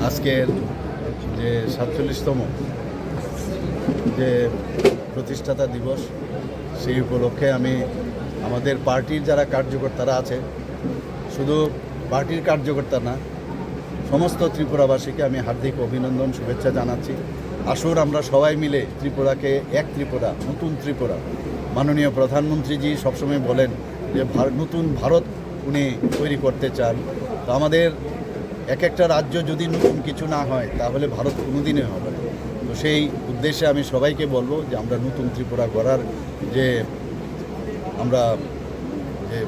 আজকের যে ৪৭তম যে প্রতিষ্ঠাতা দিবস, সেই উপলক্ষে আমি আমাদের পার্টির যারা কার্যকর্তারা আছে, শুধু পার্টির কার্যকর্তা না, সমস্ত ত্রিপুরাবাসীকে আমি হার্দিক অভিনন্দন, শুভেচ্ছা জানাচ্ছি। আসুন আমরা সবাই মিলে ত্রিপুরাকে এক ত্রিপুরা, নতুন ত্রিপুরা। মাননীয় প্রধানমন্ত্রীজি সবসময় বলেন যে নতুন ভারত উনি তৈরি করতে চান। তো আমাদের এক একটা রাজ্য যদি নতুন কিছু না হয় তাহলে ভারত কোনোদিনই হবে না। তো সেই উদ্দেশ্যে আমি সবাইকে বলবো যে আমরা নতুন ত্রিপুরা গড়ার যে আমরা যে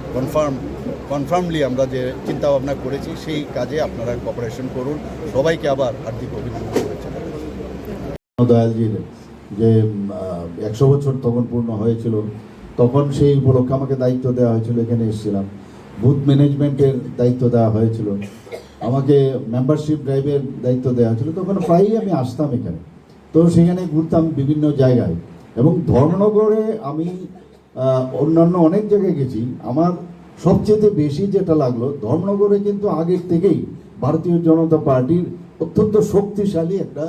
কনফার্মলি আমরা যে চিন্তাভাবনা করেছি, সেই কাজে আপনারা কোঅপারেশন করুন। সবাইকে আবার হার্দিক অভিনন্দন করেছেন। দয়ালজির যে 100 বছর তখন পূর্ণ হয়েছিল, তখন সেই উপলক্ষে আমাকে দায়িত্ব দেওয়া হয়েছিল, এখানে এসেছিলাম। বুথ ম্যানেজমেন্টের দায়িত্ব দেওয়া হয়েছিল, আমাকে মেম্বারশিপ ড্রাইভের দায়িত্ব দেওয়া হয়েছিল। তখন প্রায়ই আমি আসতাম এখানে, তো সেখানে ঘুরতাম বিভিন্ন জায়গায়। এবং ধর্মনগরে আমি অন্যান্য অনেক জায়গায় গেছি, আমার সবচেয়ে বেশি যেটা লাগলো, ধর্মনগরে কিন্তু আগের থেকেই ভারতীয় জনতা পার্টির অত্যন্ত শক্তিশালী একটা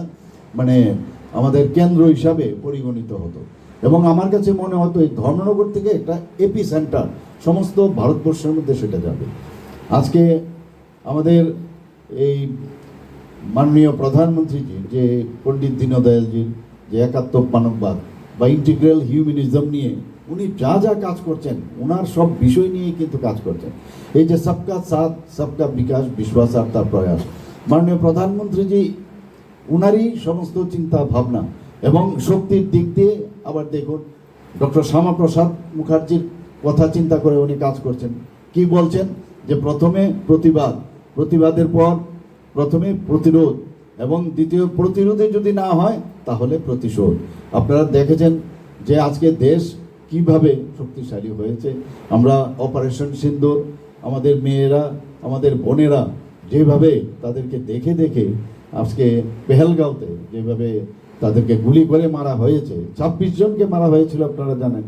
আমাদের কেন্দ্র হিসাবে পরিগণিত হতো। এবং আমার কাছে মনে হতো এই ধর্মনগর থেকে একটা এপি সেন্টার সমস্ত ভারতবর্ষের মধ্যে সেটা যাবে। আজকে আমাদের এই মাননীয় প্রধানমন্ত্রীজির যে পণ্ডিত দীনদয়ালজির যে একাত্ম মানববাদ বা ইন্টিগ্রাল হিউম্যানিজম নিয়ে উনি যা যা কাজ করছেন, ওনার সব বিষয় নিয়েই কিন্তু কাজ করছেন। এই যে সবকা সাথ সবকা বিকাশ বিশ্বাস আর তার প্রয়াস, মাননীয় প্রধানমন্ত্রীজি উনারই সমস্ত চিন্তা ভাবনা এবং শক্তির দিক দিয়ে। আবার দেখুন, ডক্টর শ্যামাপ্রসাদ মুখার্জির কথা চিন্তা করে উনি কাজ করছেন। কি বলছেন যে প্রথমে প্রতিবাদ, প্রতিবাদের পর প্রথমে প্রতিরোধ, এবং দ্বিতীয় প্রতিরোধে যদি না হয় তাহলে প্রতিশোধ। আপনারা দেখেছেন যে আজকে দেশ কিভাবে শক্তিশালী হয়েছে। আমরা অপারেশন সিন্দুর, আমাদের মেয়েরা, আমাদের বোনেরা যেভাবে তাদেরকে দেখে দেখে আজকে পেহেলগাঁওতে যেভাবে তাদেরকে গুলি করে মারা হয়েছে, 26 জনকে মারা হয়েছিল আপনারা জানেন।